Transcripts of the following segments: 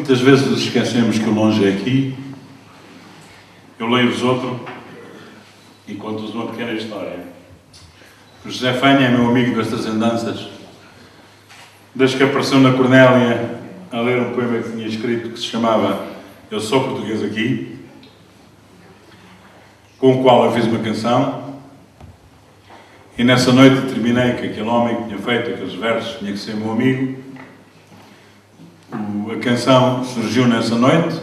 Muitas vezes nos esquecemos que o longe é aqui. Eu leio-vos outro e conto-vos uma pequena história. O José Fanha é meu amigo destas andanças, desde que apareceu na Cornélia a ler um poema que tinha escrito que se chamava Eu Sou Português Aqui, com o qual eu fiz uma canção, e nessa noite determinei que aquele homem que tinha feito aqueles versos tinha que ser meu amigo. A canção surgiu nessa noite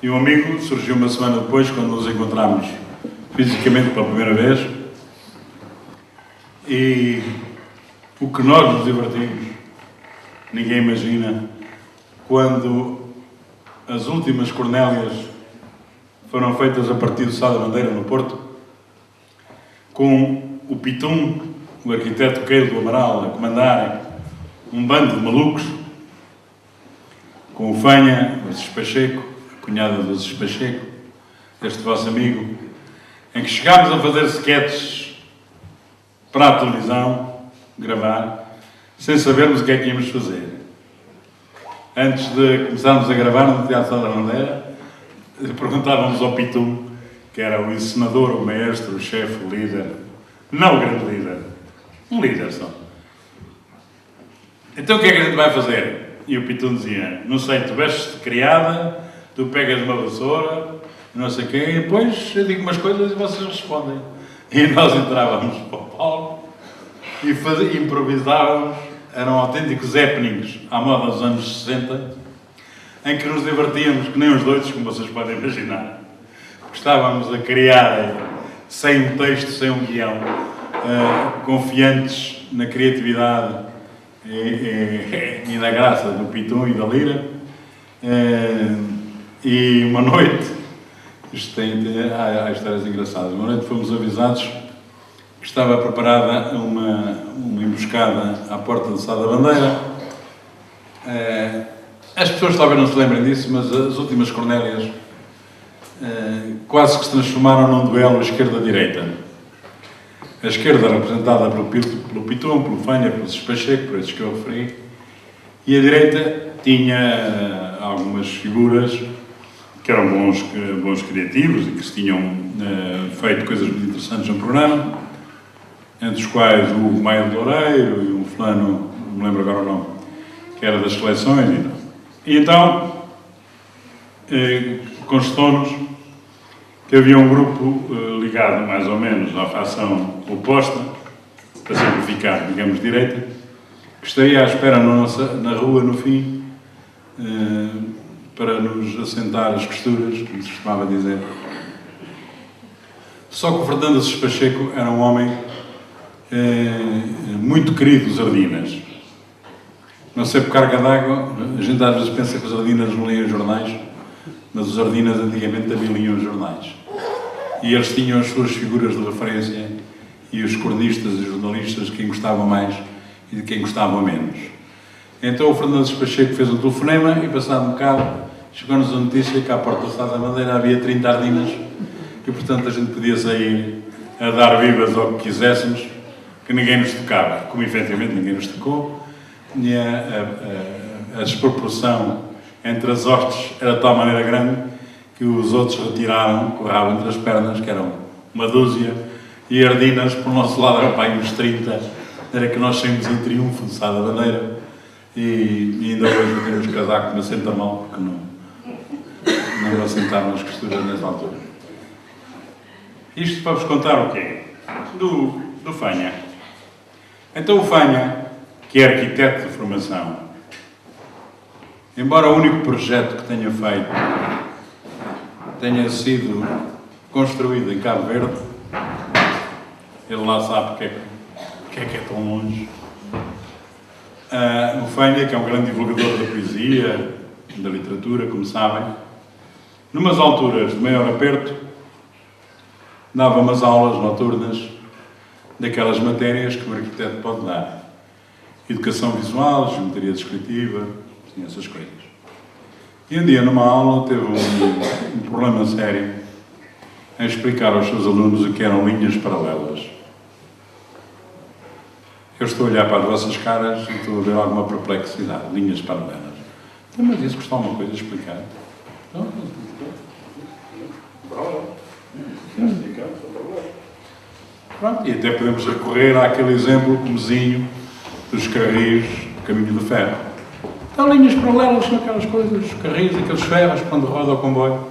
e o amigo surgiu uma semana depois, quando nos encontramos fisicamente pela primeira vez. E o que nós nos divertimos, ninguém imagina, quando as últimas Cornélias foram feitas a partir do Sá da Bandeira, no Porto, com o Pitum, o arquiteto Queiro do Amaral, a comandarem um bando de malucos, com o Fanha, o Pacheco, a cunhada do Pacheco, este vosso amigo, em que chegámos a fazer sketches para a televisão, gravar, sem sabermos o que é que íamos fazer. Antes de começarmos a gravar no Teatro da Bandeira, perguntávamos ao Pitum, que era o encenador, o maestro, o chefe, o líder, não o grande líder, um líder só. Então o que é que a gente vai fazer? E o Pitum dizia, não sei, tu vestes-te criada, tu pegas uma vassoura, não sei o quê, e depois eu digo umas coisas e vocês respondem. E nós entrávamos para o palco e improvisávamos, eram autênticos happenings à moda dos anos 60, em que nos divertíamos que nem os doidos, como vocês podem imaginar. Estávamos a criar, sem um texto, sem um guião, confiantes na criatividade e na graça do Pitum e da Lira. E uma noite, há histórias engraçadas, uma noite fomos avisados que estava preparada uma emboscada à porta do Sá da Bandeira. As pessoas talvez não se lembrem disso, mas as últimas Cornélias quase que se transformaram num duelo esquerda-direita. A esquerda representada pelo Pitum, pelo Fanha, pelo Pacheco, por esses que eu referi, e a direita tinha algumas figuras que eram bons criativos e que se tinham feito coisas muito interessantes no programa, entre os quais o Maio de Loureiro e um fulano, não me lembro agora o nome, que era das seleções. E então, constou-nos que havia um grupo ligado mais ou menos à facção oposta, para simplificar, digamos, direita, que estaria à espera na rua, no fim, para nos assentar as costuras, como se costumava dizer. Só que o Fernando Assis Pacheco era um homem muito querido dos Ardinas. Não sei por carga d'água, a gente às vezes pensa que os Ardinas não leem os jornais, mas os Ardinas antigamente também liam os jornais. E eles tinham as suas figuras de referência e os cronistas e jornalistas de quem gostavam mais e de quem gostavam menos. Então o Fernando Pacheco fez um telefonema e, passado um bocado, chegou-nos a notícia que à porta do Sá da Bandeira havia 30 Ardinas e, portanto, a gente podia sair a dar vivas ao que quiséssemos, que ninguém nos tocava. Como, efetivamente, ninguém nos tocou, e a desproporção entre as hostes era de tal maneira grande que os outros retiraram, com o rabo entre as pernas, que eram uma dúzia, e Ardinas, por nosso lado, eram para aí uns 30, era que nós saímos em triunfo do Sá da Bandeira, e ainda hoje temos casaco que me assenta mal, porque não assentaram as costuras nessa altura. Isto para vos contar o quê? Do Fanha. Então o Fanha, que é arquiteto de formação, embora o único projeto que tenha feito tenha sido construído em Cabo Verde, ele lá sabe porque é que é tão longe. O Fanha, que é um grande divulgador da poesia, da literatura, como sabem, numas alturas de maior aperto, dava umas aulas noturnas daquelas matérias que o arquiteto pode dar. Educação visual, geometria descritiva, assim, essas coisas. E um dia, numa aula, teve um problema sério em explicar aos seus alunos o que eram linhas paralelas. Eu estou a olhar para as vossas caras e estou a ver alguma perplexidade. Linhas paralelas. Mas isso custa alguma coisa a explicar? Não? Pronto, e até podemos recorrer àquele exemplo comezinho dos carris do caminho do ferro. Então, linhas paralelas são aquelas coisas, os carris, aqueles ferros, quando roda o comboio.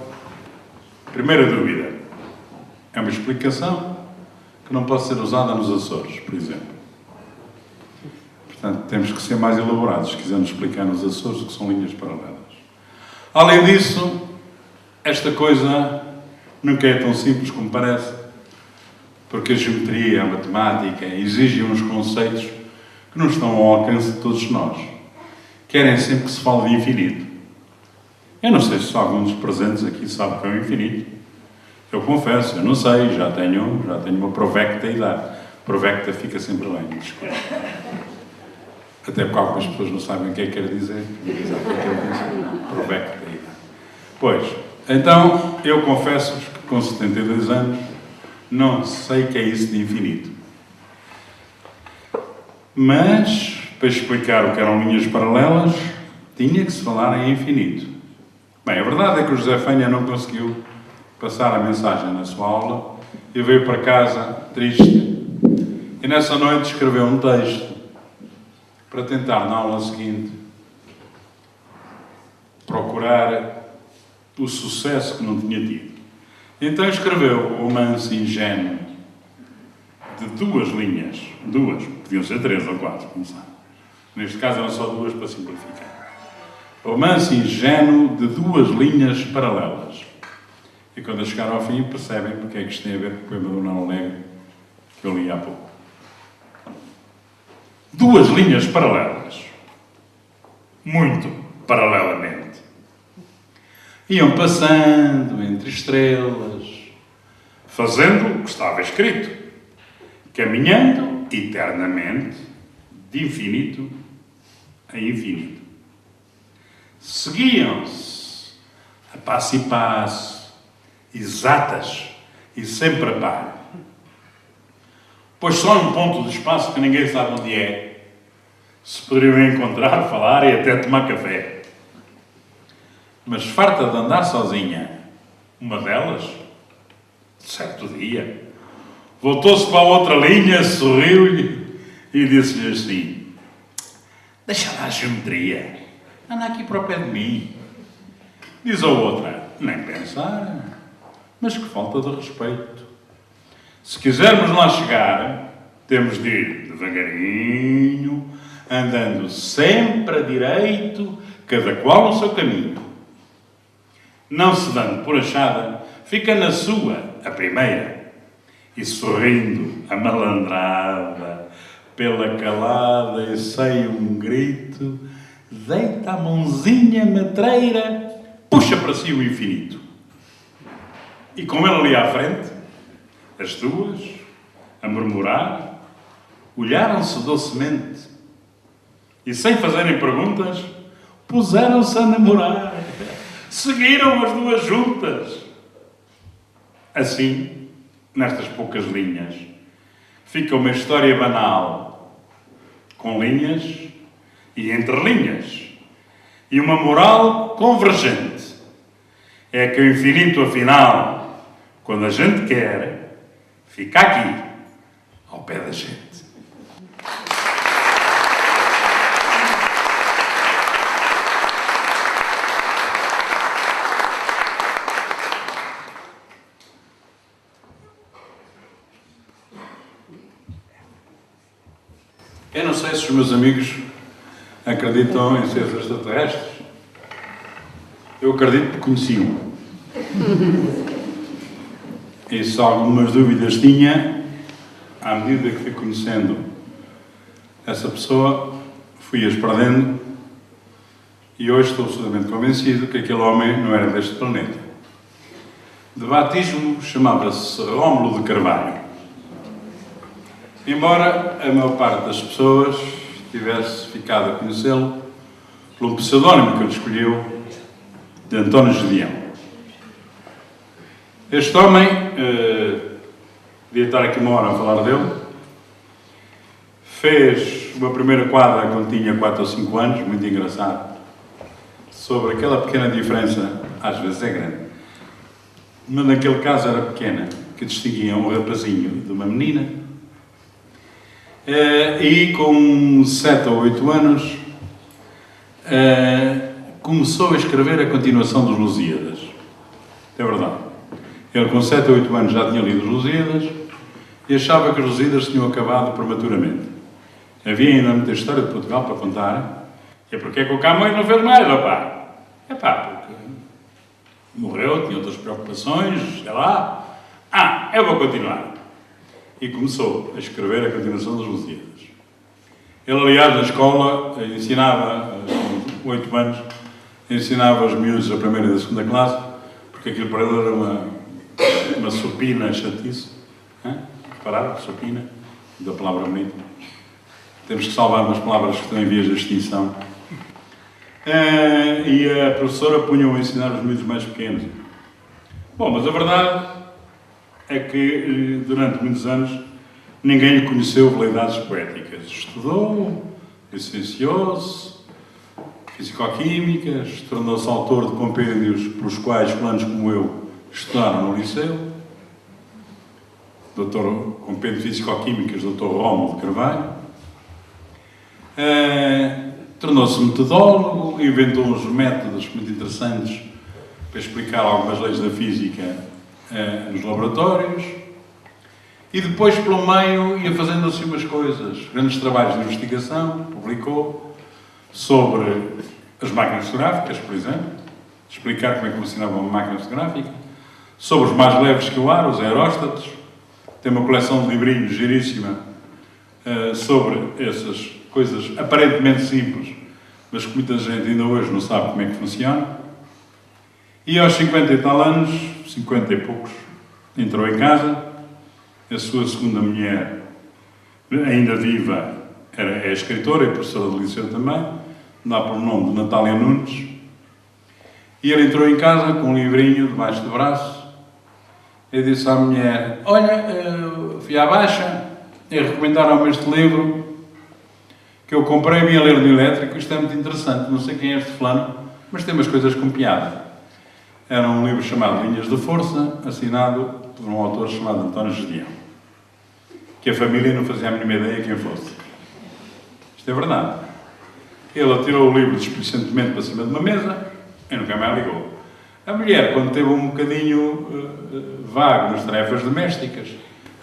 Primeira dúvida. É uma explicação que não pode ser usada nos Açores, por exemplo. Portanto, temos que ser mais elaborados se quisermos explicar nos Açores o que são linhas paralelas. Além disso, esta coisa nunca é tão simples como parece, porque a geometria, a matemática exigem uns conceitos que não estão ao alcance de todos nós. Querem sempre que se fale de infinito. Eu não sei se algum dos presentes aqui sabe o que é o infinito. Eu confesso, eu não sei, já tenho uma provecta idade. Provecta fica sempre bem, desculpa. Até porque algumas pessoas não sabem o que é que quer dizer. Provecta idade. Pois, então, eu confesso-vos que com 72 anos não sei o que é isso de infinito. Mas, para explicar o que eram linhas paralelas, tinha que se falar em infinito. Bem, a verdade é que o José Fanha não conseguiu passar a mensagem na sua aula e veio para casa triste. E nessa noite escreveu um texto para tentar, na aula seguinte, procurar o sucesso que não tinha tido. Então escreveu o romance ingênuo de 2 linhas. 2, podiam ser 3 ou 4, como sabe. Neste caso eram só 2 para simplificar. Romance ingênuo de 2 linhas paralelas. E quando a chegar ao fim percebem porque é que isto tem a ver com o poema do Nuno Alegre que eu li há pouco. 2 linhas paralelas. Muito paralelamente. Iam passando entre estrelas, fazendo o que estava escrito, caminhando eternamente, de infinito a infinito. Seguiam-se a passo e passo, exatas e sempre a par. Pois só num ponto do espaço que ninguém sabe onde é, se poderiam encontrar, falar e até tomar café. Mas farta de andar sozinha, uma delas, certo dia, voltou-se para a outra linha, sorriu-lhe e disse-lhe assim: deixa lá a geometria, anda aqui para o pé de mim. Diz a outra: nem pensar, mas que falta de respeito. Se quisermos lá chegar, temos de ir devagarinho, andando sempre a direito, cada qual no seu caminho. Não se dando por achada, fica na sua, a primeira, e sorrindo, a malandrada, pela calada e sem um grito, deita a mãozinha matreira, puxa para si o infinito. E com ele ali à frente, as 2, a murmurar, olharam-se docemente e, sem fazerem perguntas, puseram-se a namorar. Seguiram as 2 juntas. Assim, nestas poucas linhas, fica uma história banal, com linhas e entre linhas, e uma moral convergente. É que o infinito, afinal, quando a gente quer, fica aqui, ao pé da gente. Eu não sei se os meus amigos acreditam em seres extraterrestres. Eu acredito porque conheci-o. E se algumas dúvidas tinha, à medida que fui conhecendo essa pessoa, fui-as perdendo e hoje estou absolutamente convencido que aquele homem não era deste planeta. De batismo chamava-se Rómulo de Carvalho. Embora a maior parte das pessoas tivesse ficado a conhecê-lo pelo pseudónimo que ele escolheu, de António Gedeão. Este homem, devia estar aqui uma hora a falar dele, fez uma primeira quadra quando tinha 4 ou 5 anos, muito engraçado. sobre aquela pequena diferença, às vezes é grande, mas naquele caso era pequena, que distinguia um rapazinho de uma menina, e com 7 ou 8 anos começou a escrever a continuação dos Lusíadas. É verdade. Ele com 7 ou 8 anos já tinha lido os Lusíadas e achava que os Lusíadas tinham acabado prematuramente. Havia ainda muita história de Portugal para contar. E porque é que o Camões não fez mais, rapaz? É pá, porque morreu, tinha outras preocupações, sei lá. Eu vou continuar. E começou a escrever a continuação dos Lusíadas. Ele, aliás, na escola, ensinava, com 8 anos, ensinava os miúdos da primeira e da segunda classe, porque aquilo para ele era uma supina chatice. Repararam? Supina, da palavra bonita. Temos que salvar umas palavras que estão em vias de extinção. E a professora punha-o a ensinar os miúdos mais pequenos. Bom, mas a verdade é que durante muitos anos ninguém lhe conheceu veleidades poéticas. Estudou, licenciou-se, fisicoquímicas, tornou-se autor de compêndios pelos quais planos como eu estudaram no liceu. Compêndio de fisicoquímicas, Dr. Rómulo de Carvalho. Tornou-se metodólogo, inventou uns métodos muito interessantes para explicar algumas leis da física nos laboratórios e depois, pelo meio, ia fazendo assim umas coisas, grandes trabalhos de investigação, publicou sobre as máquinas fotográficas, por exemplo, explicar como é que funcionava uma máquina fotográfica, sobre os mais leves que o ar, os aeróstatos, tem uma coleção de livrinhos giríssima sobre essas coisas aparentemente simples, mas que muita gente ainda hoje não sabe como é que funciona. E aos 50 e tal anos, 50 e poucos, entrou em casa. A sua segunda mulher, ainda viva, é escritora e professora de liceu também, dá pelo nome de Natália Nunes. E ele entrou em casa com um livrinho debaixo do braço e disse à mulher: olha, fui à baixa e recomendaram-me este livro que eu comprei e vim a ler no elétrico. Isto é muito interessante, não sei quem é este fulano, mas tem umas coisas com piada. Era um livro chamado Linhas de Força, assinado por um autor chamado António Gedeão, que a família não fazia a mínima ideia quem fosse. Isto é verdade. Ele atirou o livro displicentemente para cima de uma mesa e nunca mais ligou. A mulher, quando teve um bocadinho vago nas tarefas domésticas,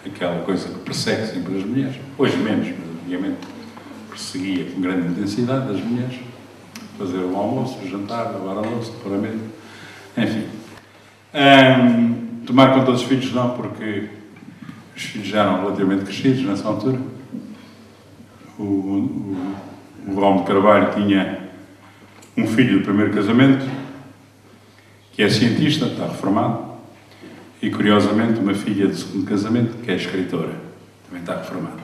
aquela coisa que persegue sempre as mulheres, hoje menos, mas antigamente perseguia com grande intensidade as mulheres, fazer o almoço, o jantar, lavar a louça, pôr a mesa, enfim. Tomar conta dos filhos não, porque os filhos já eram relativamente crescidos nessa altura. O Rómulo de Carvalho tinha um filho do primeiro casamento, que é cientista, está reformado, e curiosamente uma filha do segundo casamento, que é escritora, também está reformada.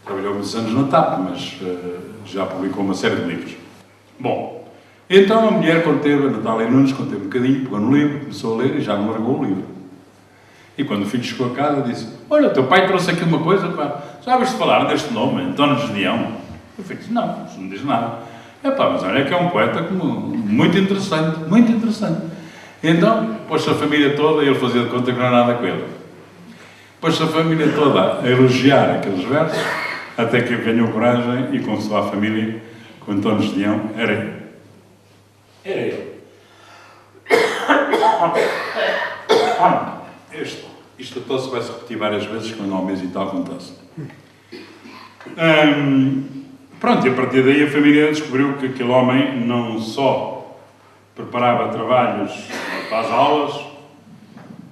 Trabalhou muitos anos na TAP, mas já publicou uma série de livros. Bom, então a mulher, quando teve, a Natália Nunes, quando teve um bocadinho, pegou no livro, começou a ler e já não largou o livro. E quando o filho chegou a casa, disse: olha, o teu pai trouxe aqui uma coisa, pá, sabes de falar deste nome, António Gedeão? O filho disse: não, isso não diz nada. Mas olha que é um poeta muito interessante, muito interessante. Então, pôs-se a família toda, e ele fazia de conta que não era nada com ele. Pôs-se a família toda a elogiar aqueles versos, até que ele ganhou coragem e confessou à família que o António Gedeão era ele. Era ele. Isto tosse vai-se repetir várias vezes, quando há um mês e tal acontece. Pronto, e a partir daí a família descobriu que aquele homem não só preparava trabalhos para as aulas,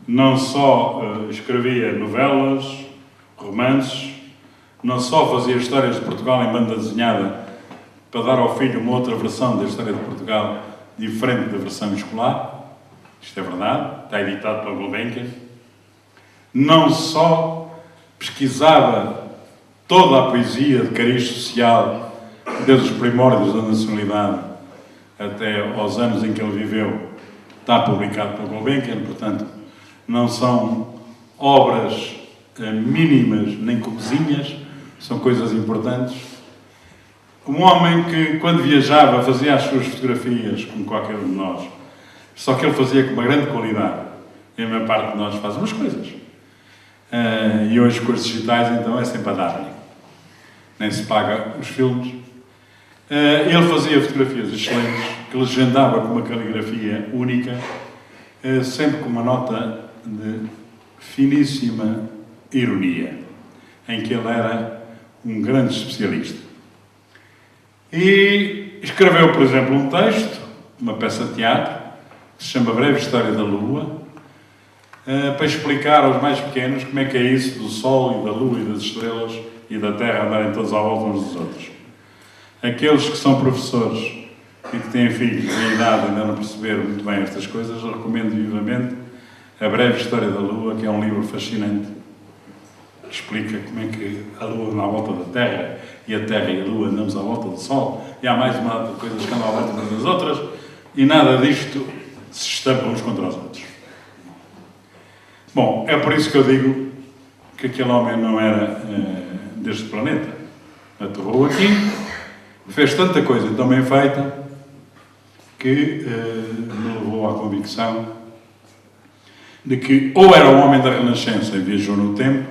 não só escrevia novelas, romances, não só fazia histórias de Portugal em banda desenhada para dar ao filho uma outra versão da história de Portugal diferente da versão escolar, isto é verdade, está editado pela Gulbenkian, não só pesquisava toda a poesia de cariz social, desde os primórdios da nacionalidade até aos anos em que ele viveu, está publicado pela Gulbenkian, portanto, não são obras mínimas nem comezinhas, são coisas importantes. Um homem que, quando viajava, fazia as suas fotografias, como qualquer um de nós. Só que ele fazia com uma grande qualidade. E a maior parte de nós faz umas coisas. E hoje, com os digitais, então, é sempre a dar-lhe. Nem se paga os filmes. Ele fazia fotografias excelentes, que legendava com uma caligrafia única, sempre com uma nota de finíssima ironia, em que ele era um grande especialista. E escreveu, por exemplo, um texto, uma peça de teatro, que se chama Breve História da Lua, para explicar aos mais pequenos como é que é isso do Sol e da Lua e das estrelas e da Terra andarem todos à volta uns dos outros. Aqueles que são professores e que têm filhos em idade e ainda não perceberam muito bem estas coisas, eu recomendo vivamente A Breve História da Lua, que é um livro fascinante, que explica como é que a Lua anda à volta da Terra e a Terra e a Lua andamos à volta do Sol, e há mais uma data de coisas que andam à volta umas das outras, e nada disto se estampa uns contra os outros. Bom, é por isso que eu digo que aquele homem não era deste planeta. Aterrou aqui, fez tanta coisa tão bem feita, que me levou à convicção de que ou era um homem da Renascença e viajou no tempo,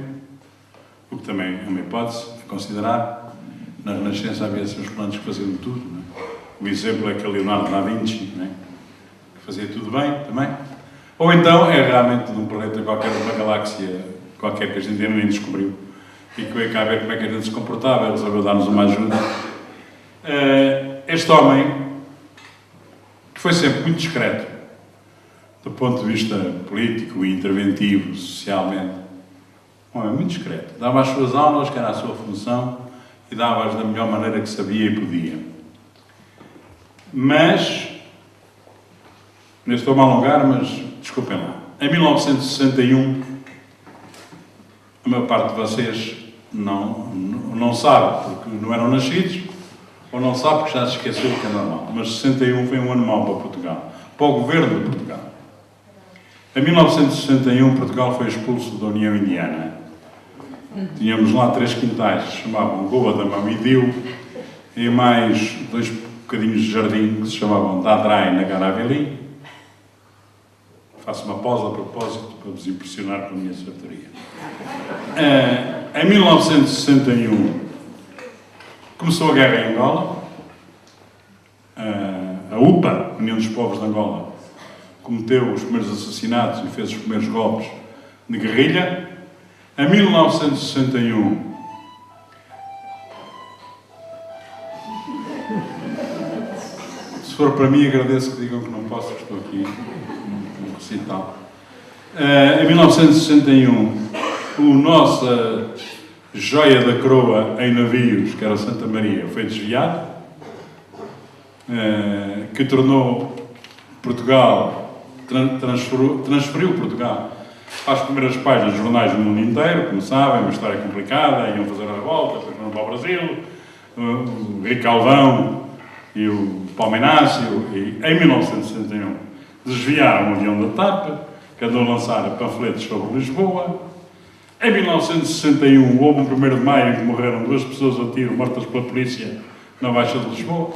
o que também é uma hipótese a considerar. Na Renascença havia seus planos que faziam tudo. Não é? O exemplo é aquele Leonardo da Vinci, não é? Que fazia tudo bem também. Ou então é realmente de um planeta qualquer, de uma galáxia qualquer que a gente ainda nem descobriu e que veio cá ver como é que a gente se comportava, ele resolveu dar-nos uma ajuda. Este homem, que foi sempre muito discreto, do ponto de vista político e interventivo, socialmente, um homem muito discreto, dava as suas aulas, que era a sua função, e dava-as da melhor maneira que sabia e podia. Mas, não estou-me a alongar, mas desculpem lá, em 1961, a maior parte de vocês não sabe, porque não eram nascidos, ou não sabe porque já se esqueceu que é normal. Mas 61 foi um ano mau para Portugal, para o governo de Portugal. Em 1961, Portugal foi expulso da União Indiana. Tínhamos lá 3 quintais, se chamavam Goa da Mamidiu, e mais 2 bocadinhos de jardim que se chamavam Dadra e Nagaraveli. Faço uma pausa a propósito para vos impressionar com a minha sabedoria. Em 1961 começou a guerra em Angola. A UPA, União dos Povos de Angola, cometeu os primeiros assassinatos e fez os primeiros golpes de guerrilha. Em 1961 se for para mim, agradeço que digam que não posso, que estou aqui no recital. Em 1961, a nossa joia da coroa em navios, que era Santa Maria, foi desviado, que tornou Portugal, transferiu Portugal às primeiras páginas dos jornais do mundo inteiro, como sabem, uma história complicada, iam fazer a revolta, depois foram para o Brasil, o Ricalvão e o Palmeinácio, e em 1961 desviaram o avião da TAP, que andou a lançar panfletos sobre Lisboa. Em 1961 houve um 1º de maio em que morreram 2 pessoas a tiro, mortas pela polícia na Baixa de Lisboa,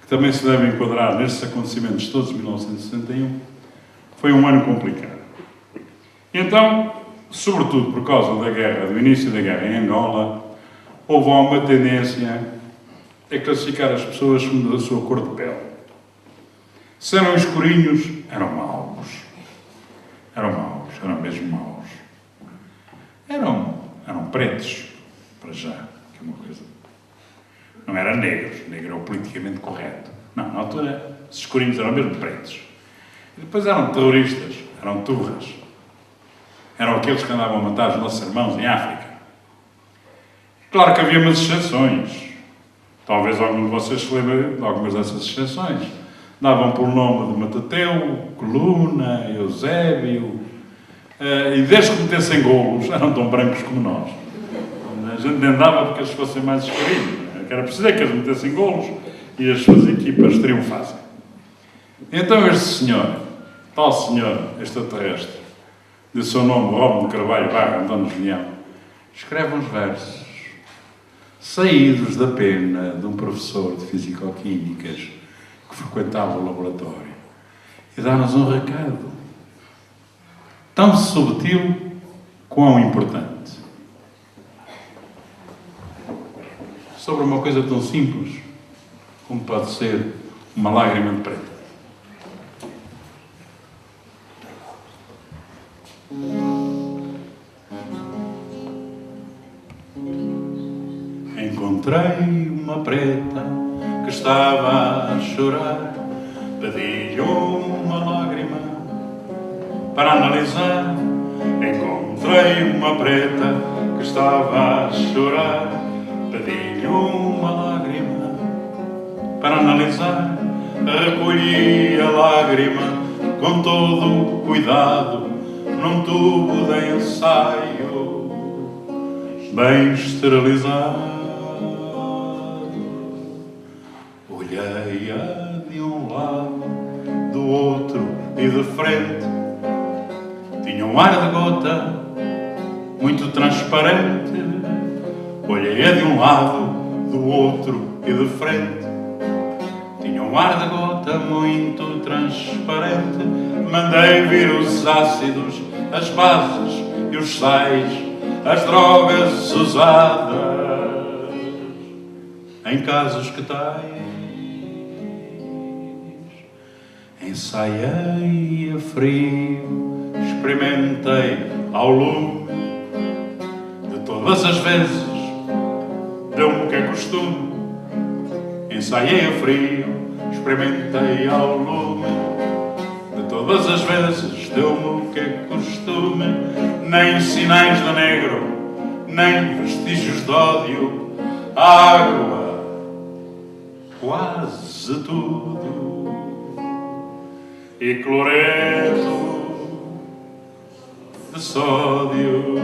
que também se deve enquadrar nestes acontecimentos todos de 1961. Foi um ano complicado. Então, sobretudo por causa da guerra, do início da guerra em Angola, houve uma tendência a classificar as pessoas segundo a sua cor de pele. Se eram escurinhos, eram maus. Eram mesmo maus. Eram pretos, para já, que é uma coisa. Não eram negros, negro é o politicamente correto. Não, na altura, os escurinhos eram mesmo pretos. E depois eram terroristas, eram turras. Eram aqueles que andavam a matar os nossos irmãos em África. Claro que havia umas exceções. Talvez algum de vocês se lembrem de algumas dessas exceções. Davam pelo nome de Matateu, Coluna, Eusébio, e desde que metessem golos, eram tão brancos como nós. A gente nem dava porque eles fossem mais escurinhos. Que era preciso que eles metessem golos e as suas equipas triunfassem. Então este senhor, tal senhor extraterrestre, de seu nome Romo de Carvalho / António Julião, escreve uns versos saídos da pena de um professor de Fisicoquímicas que frequentava o laboratório, e dá-nos um recado tão subtil quão importante sobre uma coisa tão simples como pode ser uma lágrima de preta. Encontrei uma preta que estava a chorar, pedi-lhe uma lágrima para analisar. Encontrei uma preta que estava a chorar, pedi-lhe uma lágrima para analisar. Recolhi a lágrima com todo o cuidado num tubo de ensaio bem esterilizado. Olhei-a de um lado, do outro e de frente. Tinha um ar de gota muito transparente. Olhei-a de um lado, do outro e de frente. Tinha um ar de gota muito transparente. Mandei vir os ácidos, as bases e os sais, as drogas usadas em casos que tais. Ensaiei a frio, experimentei ao lume. De todas as vezes deu-me o que é costume. Ensaiei a frio, experimentei ao lume. De todas as vezes deu-me o que é costume. Nem sinais de negro, nem vestígios de ódio. Água, quase tudo. E cloreto de sódio.